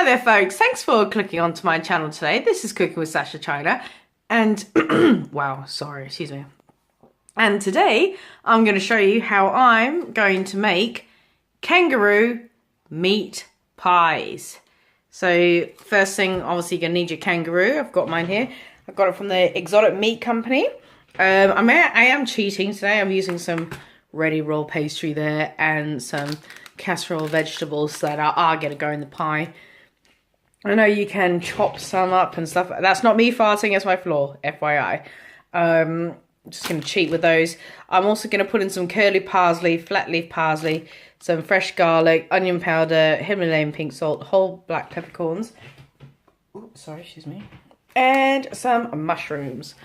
there folks, thanks for clicking onto my channel today. This is Cooking with Sasha China and wow, sorry, excuse me. And today I'm going to show you how I'm going to make kangaroo meat pies. So first thing, obviously you're going to need your kangaroo. I've got mine here. I've got it from the Exotic Meat Company. I am cheating today. I'm using some ready roll pastry there and some casserole vegetables that are going to go in the pie. I know you can chop some up and stuff. That's not me farting, that's my floor, FYI. Just going to cheat with those. I'm also going to put in some curly parsley, flat leaf parsley, some fresh garlic, onion powder, Himalayan pink salt, whole black peppercorns. Oops, sorry, excuse me. And some mushrooms.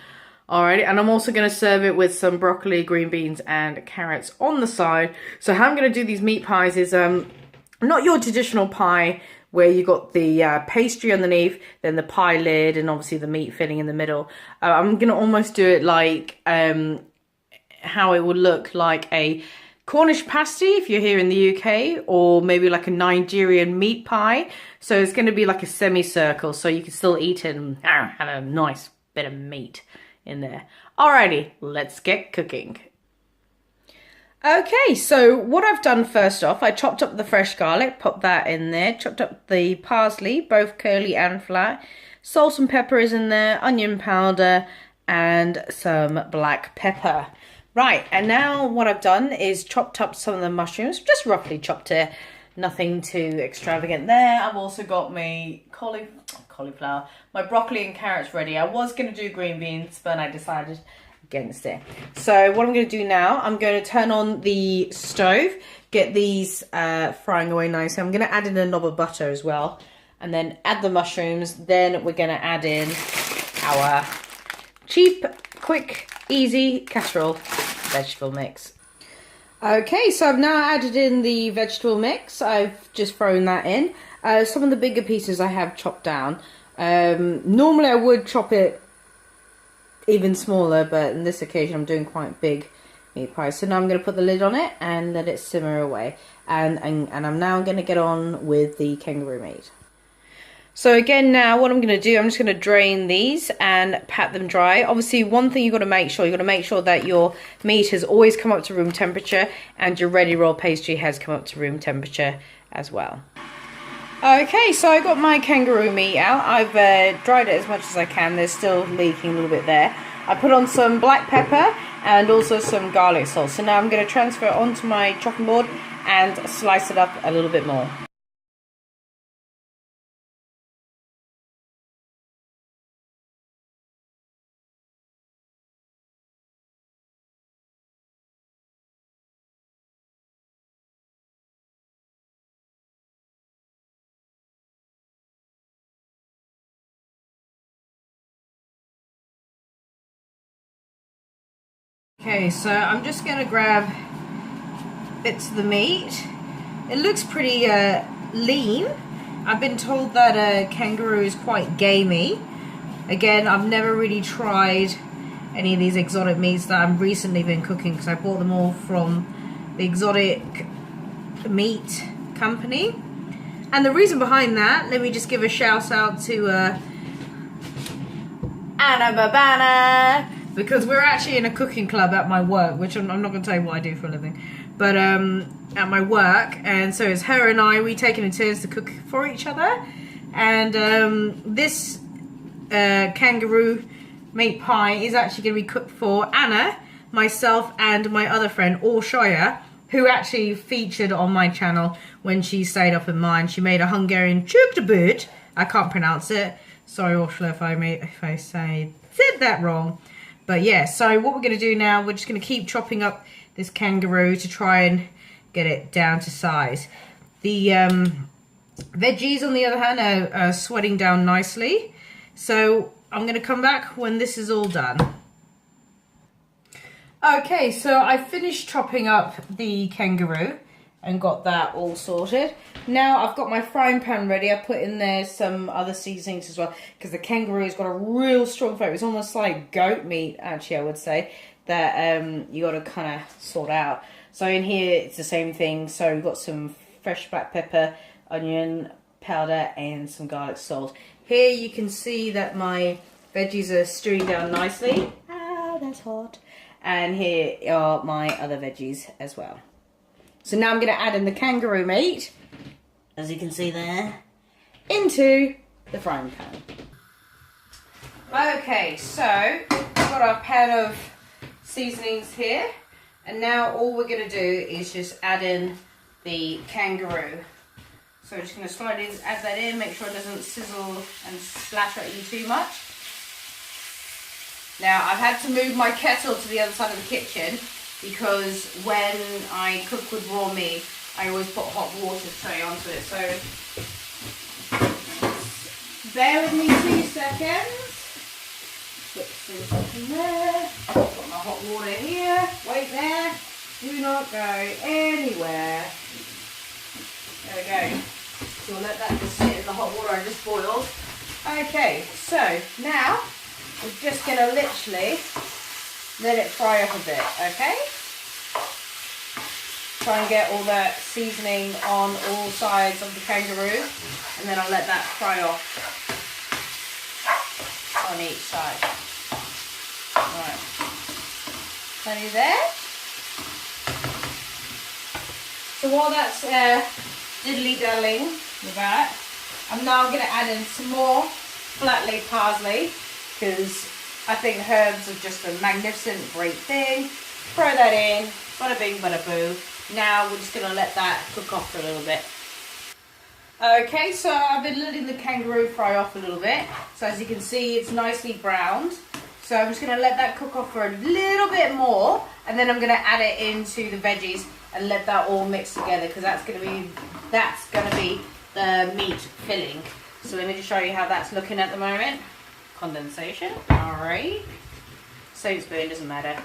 Alrighty, and I'm also going to serve it with some broccoli, green beans, and carrots on the side. So how I'm going to do these meat pies is not your traditional pie where you got the pastry underneath, then the pie lid, and obviously the meat filling in the middle. I'm going to almost do it like how it would look like a Cornish pasty if you're here in the UK, or maybe like a Nigerian meat pie. So it's going to be like a semicircle, so you can still eat it and have a nice bit of meat in there. Alrighty, let's get cooking. Okay, so what I've done first off, I chopped up the fresh garlic, popped that in there, chopped up the parsley, both curly and flat, salt and pepper is in there, onion powder, and some black pepper. Right, and now what I've done is chopped up some of the mushrooms, just roughly chopped it, nothing too extravagant there. I've also got my cauliflower, my broccoli and carrots ready. I was going to do green beans, but I decided against it. So what I'm going to do now, I'm going to turn on the stove, get these frying away nicely. I'm going to add in a knob of butter as well, and then add the mushrooms. Then we're going to add in our cheap, quick, easy casserole vegetable mix. Okay, so I've now added in the vegetable mix. I've just thrown that in. Some of the bigger pieces I have chopped down. Normally I would chop it even smaller, but in this occasion I'm doing quite big meat pie. So now I'm going to put the lid on it and let it simmer away. And I'm now going to get on with the kangaroo meat. So again, now what I'm going to do, I'm just going to drain these and pat them dry. Obviously, one thing you've got to make sure that your meat has always come up to room temperature and your ready roll pastry has come up to room temperature as well. Okay, so I got my kangaroo meat out. I've dried it as much as I can. There's still leaking a little bit there. I put on some black pepper and also some garlic salt. So now I'm going to transfer it onto my chopping board and slice it up a little bit more. Okay, so I'm just going to grab bits of the meat. It looks pretty lean. I've been told that kangaroo is quite gamey. Again, I've never really tried any of these exotic meats that I've recently been cooking because I bought them all from the Exotic Meat Company. And the reason behind that, let me just give a shout out to Anna Babana, because we're actually in a cooking club at my work, which I'm not going to tell you what I do for a living, but at my work, and so it's her and I, we take it in turns to cook for each other, and this kangaroo meat pie is actually going to be cooked for Anna, myself, and my other friend, Orshoya, who actually featured on my channel when she stayed up in mine. She made a Hungarian chukdabut. I can't pronounce it. Sorry, Ursula, if I said that wrong. But yeah, so what we're going to do now, we're just going to keep chopping up this kangaroo to try and get it down to size. The veggies, on the other hand, are sweating down nicely. So I'm going to come back when this is all done. Okay, so I finished chopping up the kangaroo and got that all sorted. Now I've got my frying pan ready. I put in there some other seasonings as well because the kangaroo's got a real strong flavour. It's almost like goat meat, actually, I would say, that you got to kind of sort out. So in here it's the same thing. So we've got some fresh black pepper, onion, powder and some garlic salt. Here you can see that my veggies are stewing down nicely. Ah, that's hot. And here are my other veggies as well. So now I'm going to add in the kangaroo meat, as you can see there, into the frying pan. Okay, so we've got our pan of seasonings here, and now all we're going to do is just add in the kangaroo. So we're just going to slowly add that in, make sure it doesn't sizzle and splash at you too much. Now I've had to move my kettle to the other side of the kitchen because when I cook with raw meat, I always put hot water straight onto it. So bear with me 2 seconds. Put this in there. Put my hot water here. Wait there. Do not go anywhere. There we go. So we'll let that just sit in the hot water I just boiled. Okay, so now we're just going to literally let it fry up a bit, okay? Try and get all that seasoning on all sides of the kangaroo, and then I'll let that fry off on each side. Right, plenty there. So while that's diddly-daddling with that, I'm now going to add in some more flat leaf parsley, because I think herbs are just a magnificent, great thing. Throw that in, bada bing, bada boo. Now we're just going to let that cook off for a little bit. Okay, so I've been letting the kangaroo fry off a little bit. So as you can see, it's nicely browned. So I'm just going to let that cook off for a little bit more, and then I'm going to add it into the veggies and let that all mix together, because that's going to be the meat filling. So let me just show you how that's looking at the moment. Condensation. Alright. Same spoon, doesn't matter.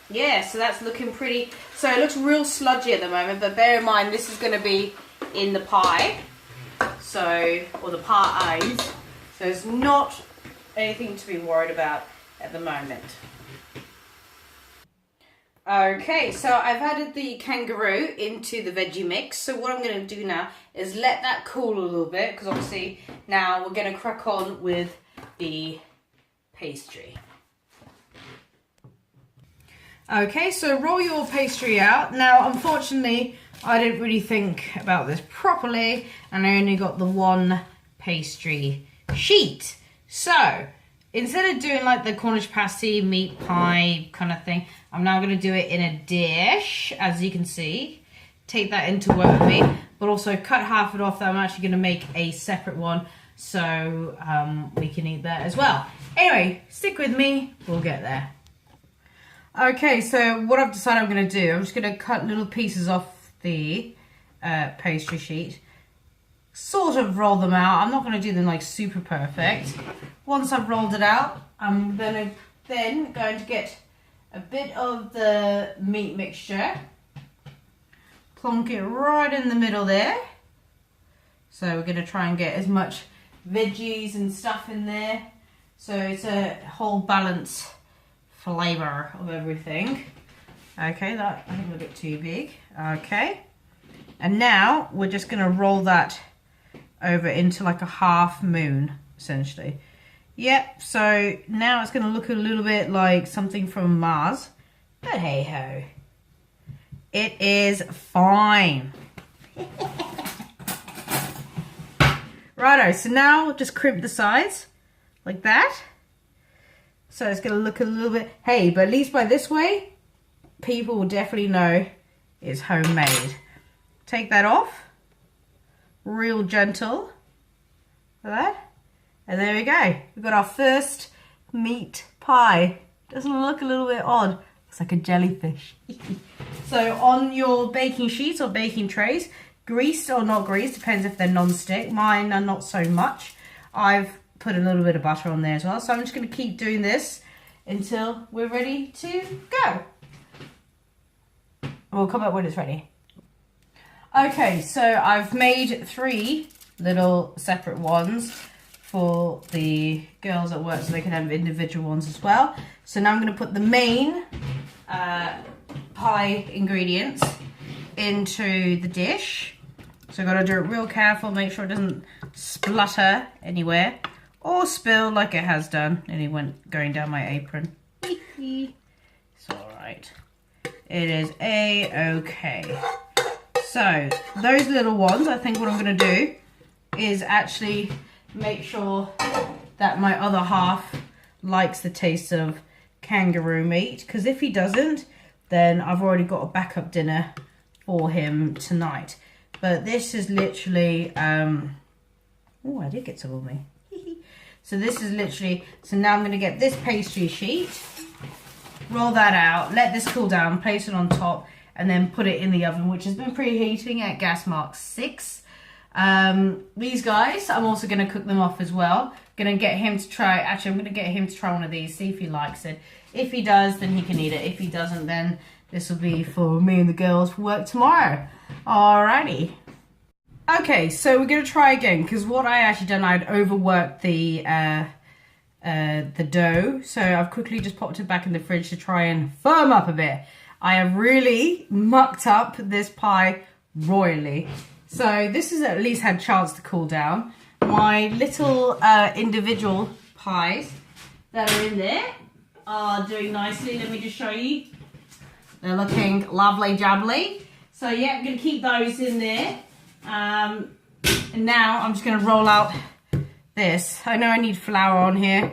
Yeah, so that's looking pretty. So it looks real sludgy at the moment, but bear in mind this is going to be in the pie. So, or the pies. So it's not anything to be worried about at the moment. Okay, so I've added the kangaroo into the veggie mix. So what I'm going to do now is let that cool a little bit, because obviously now we're going to crack on with the pastry. Okay, so roll your pastry out. Now, unfortunately, I didn't really think about this properly, and I only got the one pastry sheet. So instead of doing like the Cornish pasty, meat pie kind of thing, I'm now going to do it in a dish, as you can see. Take that into work with me, but also cut half it off that I'm actually going to make a separate one, so we can eat that as well. Anyway, stick with me, we'll get there. Okay, so what I've decided I'm going to do, I'm just going to cut little pieces off the pastry sheet. Sort of roll them out. I'm not going to do them like super perfect. Once I've rolled it out, I'm then going to get a bit of the meat mixture. Plonk it right in the middle there. So we're going to try and get as much veggies and stuff in there. So it's a whole balance flavour of everything. Okay, that I think a bit too big. Okay, and now we're just going to roll that over into like a half moon, essentially. Yep, so now it's going to look a little bit like something from Mars, but hey ho, it is fine. Righto, so now just crimp the sides like that. So it's going to look a little bit, hey, but at least by this way, people will definitely know it's homemade. Take that off, real gentle, like that, and there we go. We've got our first meat pie. Doesn't it look a little bit odd? Looks like a jellyfish. So on your baking sheets or baking trays, greased or not greased, depends if they're non-stick. Mine are not so much. I've put a little bit of butter on there as well. So I'm just going to keep doing this until we're ready to go. We'll come up when it's ready. Okay, so I've made 3 little separate ones for the girls at work so they can have individual ones as well. So now I'm going to put the main pie ingredients into the dish. So I've got to do it real careful, make sure it doesn't splutter anywhere or spill like it has done. And it went going down my apron. It's alright. It is a-okay. So those little ones, I think what I'm going to do is actually make sure that my other half likes the taste of kangaroo meat, because if he doesn't, then I've already got a backup dinner for him tonight. But this is literally oh, I did get some on me. So this is literally, so now I'm going to get this pastry sheet, roll that out, let this cool down, place it on top, and then put it in the oven, which has been preheating at gas mark 6. These guys, I'm also going to cook them off as well. Going to get him to try, actually I'm going to get him to try one of these, see if he likes it. If he does, then he can eat it. If he doesn't, then this will be for me and the girls for work tomorrow. Alrighty. Okay, so we're going to try again, because what I actually done, I'd overworked the dough. So I've quickly just popped it back in the fridge to try and firm up a bit. I have really mucked up this pie royally. So this has at least had a chance to cool down. My little individual pies that are in there are doing nicely. Let me just show you. They're looking lovely jubbly. So yeah, I'm going to keep those in there. And now I'm just going to roll out this. I know I need flour on here,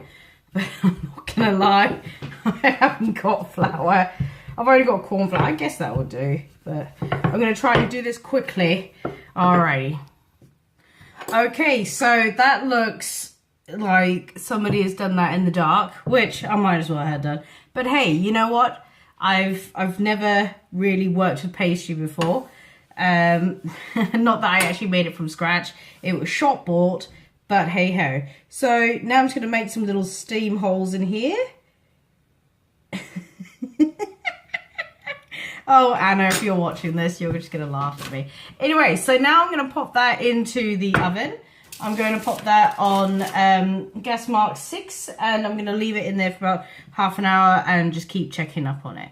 but I'm not going to lie. I haven't got flour. I've already got corn flour. I guess that will do. But I'm going to try to do this quickly. Alrighty. Okay, so that looks like somebody has done that in the dark, which I might as well have done. But hey, you know what? I've never really worked with pastry before. Not that I actually made it from scratch. It was shop bought, but hey ho. So now I'm just going to make some little steam holes in here. Oh, Anna, if you're watching this, you're just going to laugh at me. Anyway, so now I'm going to pop that into the oven. I'm going to pop that on gas mark 6, and I'm going to leave it in there for about half an hour and just keep checking up on it.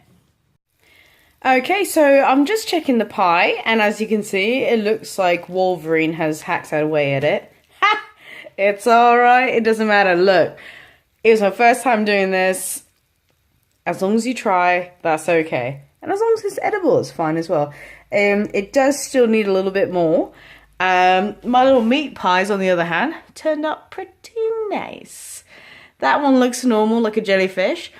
Okay, so I'm just checking the pie, and as you can see, it looks like Wolverine has hacked away at it. Ha! It's alright, it doesn't matter. Look, it was my first time doing this. As long as you try, that's okay. And as long as it's edible, it's fine as well. It does still need a little bit more. My little meat pies, on the other hand, turned out pretty nice. That one looks normal, like a jellyfish.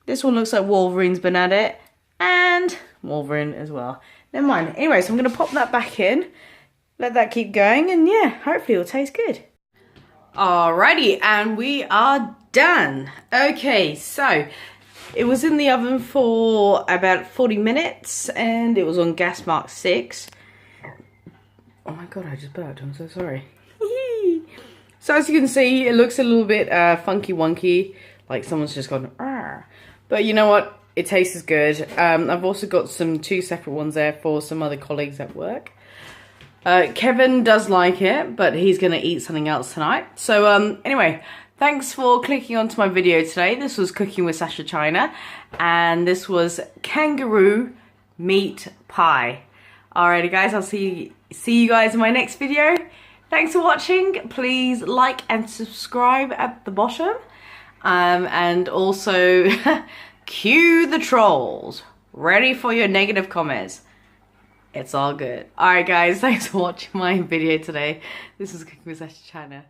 This one looks like Wolverine's been at it. And Wolverine as well. Never mind. Anyway, so I'm going to pop that back in. Let that keep going. And yeah, hopefully it'll taste good. Alrighty, and we are done. Okay, so it was in the oven for about 40 minutes and it was on gas mark 6. Oh my god, I just burped. I'm so sorry. So as you can see, it looks a little bit funky wonky, like someone's just gone, arr. But you know what? It tastes good. I've also got 2 separate ones there for some other colleagues at work. Kevin does like it, but he's going to eat something else tonight. So anyway, thanks for clicking onto my video today. This was Cooking with Sasha China, and this was Kangaroo Meat Pie. Alrighty guys, I'll see you guys in my next video. Thanks for watching. Please like and subscribe at the bottom. And also cue the trolls. Ready for your negative comments. It's all good. Alright guys, thanks for watching my video today. This is Cooking with Sasha China.